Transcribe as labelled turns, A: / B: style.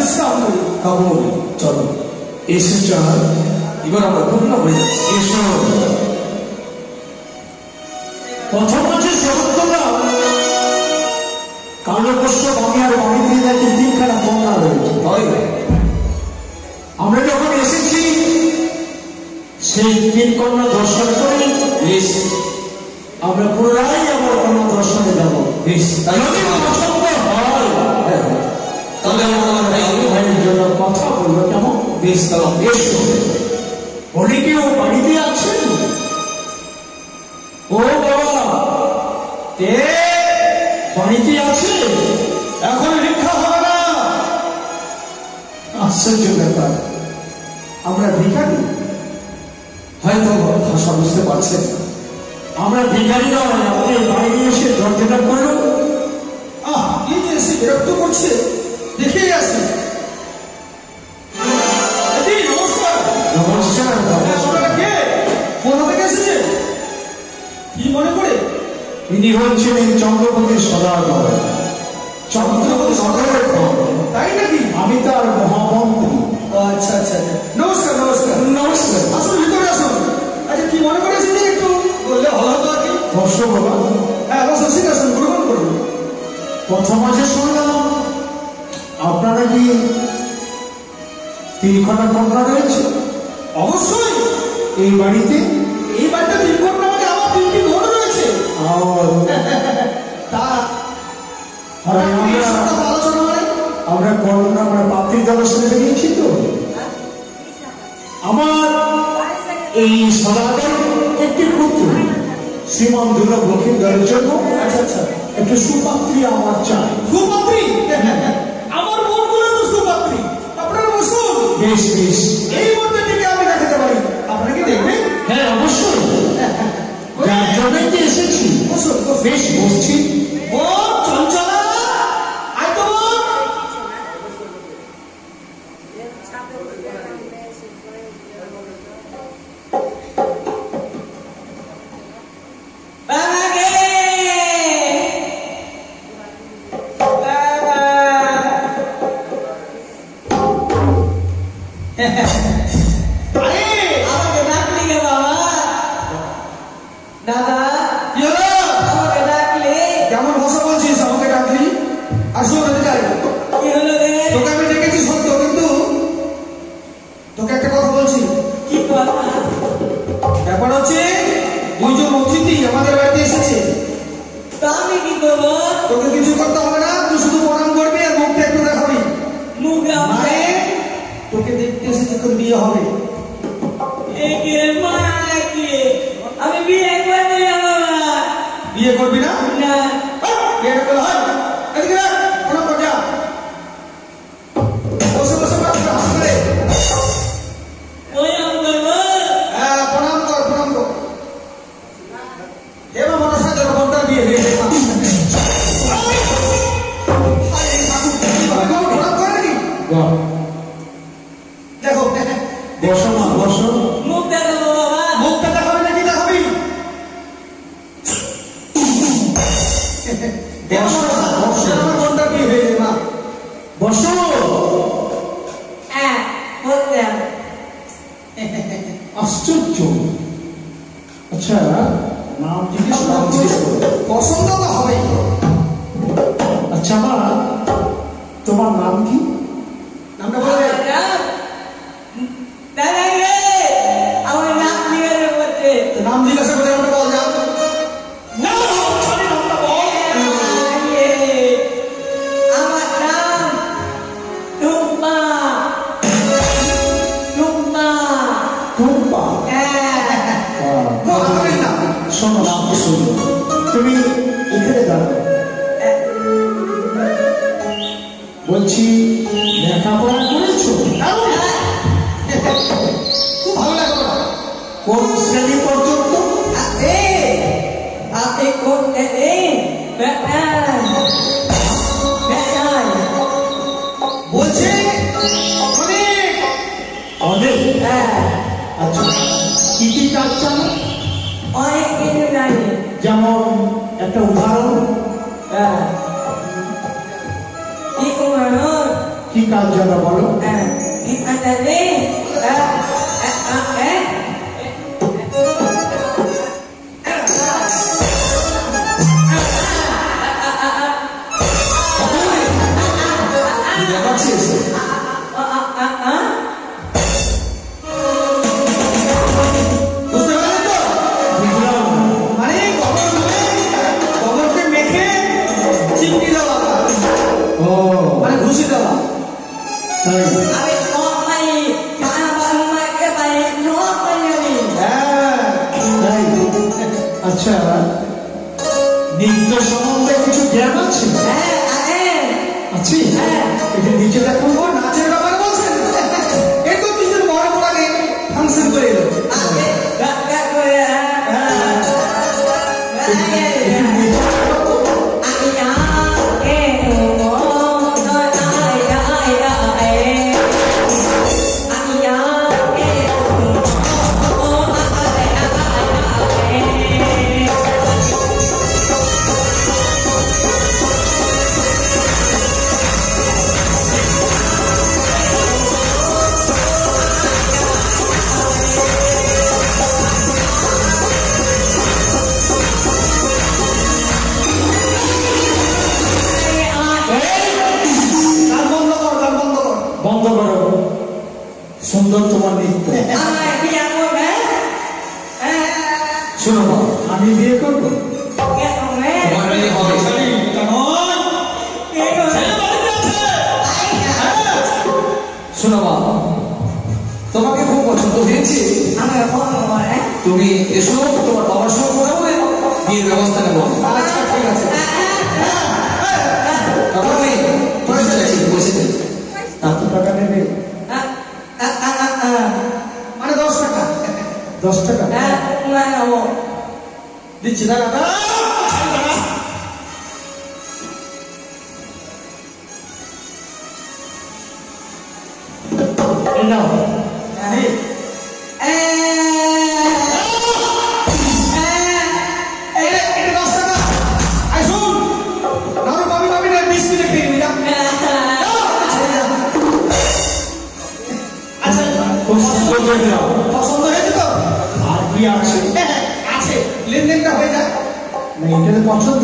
A: বিশ্রাম করি।
B: কাবুল চলো এসে চল, এবার আমরা পূর্ণ হয়ে যাচ্ছি। এসো প্রথম হচ্ছে শকুন্তলা কালো পোষ্য আমি আর আমি দিয়ে দেখি তিনখানা কন্যা রয়েছে। আমরা যখন এসেছি সেই তিন কন্যা দর্শন করে আমরা পুনরায় আবার কন্যা দর্শনে যাবো। যদি পছন্দ হয় তাহলে আমরা ভাইয়ের জন্য কথা বলবো। কেমন? বেশ, তাহলে বেশ। অনেকেও বাড়িতে আছেন? ও বাবা, কে বাড়িতে আছে? এখন ভিক্ষা হবে না। আশ্চর্য ব্যাপার, আমরা ভিখারি? হয়তো ভাষা বুঝতে পারছেন। আমরা ভিখারি নয়, আমাদের বাইরে এসে দরজাটা করলো।
A: কি যে এসে বিরক্ত করছে, দেখেই আসি। নমস্কার।
B: নমস্কার।
A: আপনারা কে? কোথা থেকে এসেছেন? কি মনে করে?
B: ইনি হচ্ছেন চন্দ্রপতি সদাগর। চন্দ্রপতি সদাগর,
A: তাই নাকি?
B: আমি তার মহামন্ত্রী।
A: আচ্ছা আচ্ছা, নমস্কার নমস্কার।
B: নমস্কার।
A: আসুন, ভিতরে আসুন। আচ্ছা, কি মনে করে এসেছেন একটু বললে ভালো হতো আর কি।
B: বর্ষ বাবা।
A: হ্যাঁ, বসুন, সিংহাসন গ্রহণ করুন।
B: প্রথম মাসে শুনলাম আপনারা কি তিনখানা কন্যা রয়েছে?
A: অবশ্যই।
B: এই বাড়িতে?
A: এই বাড়িতে তিন কন্যা মানে আমার তিনটি বোন রয়েছে। তা আলোচনা মানে
B: আমরা কন্যা, আমরা পাত্রী দর্শনে বেরিয়েছি তো। আমার এই সদাগর একটি পুত্র শ্রীমান দুর্লভ লক্ষ্মীধরের জন্য
A: আচ্ছা আচ্ছা
B: একটু সুপাত্রী আমার চাই।
A: সুপাত্রী? আমার বোনগুলো তো সুপাত্রী। আপনারা বসুন।
B: বেশ বেশ,
A: এই মুহূর্তে থেকে আমি দেখাতে পারি। আপনাকে দেখবেন?
B: হ্যাঁ অবশ্যই, যার জন্যই তো এসেছি।
A: বসুন।
B: বেশ, বসছি।
A: ও চঞ্চলা, আয় তো বোন। কেমন ভাষা বলছিস? আমাকে ডাকলি? আসুন, তোকে আমি ডেকেছি সত্য, কিন্তু তোকে একটা কথা বলছি।
C: কি কথা?
A: ব্যাপার হচ্ছে দুইজন অতিথি আমাদের বাড়িতে এসেছে।
C: তা আমি কি করবো?
A: তোকে কিছু করতে হবে না, তুই শুধু প্রণাম করবি আর মুখটা একটু দেখাবি।
C: মুখ
A: মানে তোকে দেখতে এসেছে, তোর বিয়ে হবে।
C: আমি বিয়ে করবো না।
A: বিয়ে করবি না?
C: না।
A: বিয়েটা করলে হয়? এদিকে আয়, প্রণাম কর, যা। বসে বসে হাসবে।
C: প্রণাম করবো?
A: হ্যাঁ, প্রণাম কর, প্রণাম কর। এবার মনসা তোর বোনটার বিয়ে হয়ে গেছে। প্রণাম করে নাকি? দেখো,
B: বসো মা, বসো।
C: মুখ দেখাবো বাবা?
A: মুখটা দেখাবি নাকি দেখাবি? আমার বোনটার বিয়ে হয়ে গেছে, মা।
B: বসো।
C: হ্যাঁ, বলতাম।
B: আশ্চর্য। আচ্ছা, নাম জিজ্ঞেস করো।
A: পছন্দ তো হবেই।
B: আচ্ছা মা, তোমার নাম কি?
A: নামটা বলবে?
C: দাদা রে, আমার নাম জিজ্ঞাসা করছে।
A: নাম জিজ্ঞাসা করে আমরা বল, যা।
C: আমার নাম টুম্পা। টুম্পা।
B: টুম্পা? শোনো, নাম শোনো, তুমি এখানে দাঁড়াও। বলছি, লেখাপড়া করেছো?
A: খুব ভালো লাগলো।
B: কোন শ্রেণী পর্যন্ত?
C: আপনি করতে
A: বলছে
B: অনেক। আচ্ছা, কি কি কাজ জানো?
C: অনেক কিছু জানি।
B: যেমন একটা উদাহরণ।
C: কি করবো?
B: কি কাজ জানো বলো?
C: কি কাজ রে?
A: বুঝতে পারলেন তো? মানে গোবরকে মেখে চিমটি দেওয়া, মানে ঘুষি দেওয়া।
B: তাই
C: আমি সব পাই, খানা বানাতে পাই, সব পাই আমি।
A: হ্যাঁ,
B: তাই আচ্ছা, নৃত্য সম্বন্ধে কিছু জ্ঞান আছে? আছে? এটা নিচে দেখো।
A: ও নাচের ব্যাপারে বলছেন? এই তো কিছু বড় বড় আগে ফাংশন করে এলো। গান বন্ধ কর, গান বন্ধ কর।
B: বন্ধ করো। সুন্দর তোমার নৃত্য। শোনো মা, আমি বিয়ে করবো।
A: তোমার বিয়ে হবে।
B: শোনো মা, তোমাকে খুব পছন্দ হয়েছে। তুমি এসো, তোমার বাবার সঙ্গে কথা বলে বিয়ের ব্যবস্থা নেবো।
A: আচ্ছা, ঠিক আছে।
B: তারপর নেই পয়সা চাইছি, পয়সা চাই। এত টাকা নেবে?
A: মানে 10 টাকা
B: 10 টাকা
A: দিচ্ছি, দাঁড়া দাঁড়া।
B: এই নাও।
A: এটা 10 টাকা। আয় শোন, নাড়ু পাবি পাবি না, 20 মিনিট খেয়ে নিবি, যা। আচ্ছা,
B: খুব সুন্দর করে নাও।
A: পছন্দ হয়েছে তো?
B: আর কি আছে?
A: আছে, লেনদেনটা হয়ে যায়।
B: না, এটা পছন্দ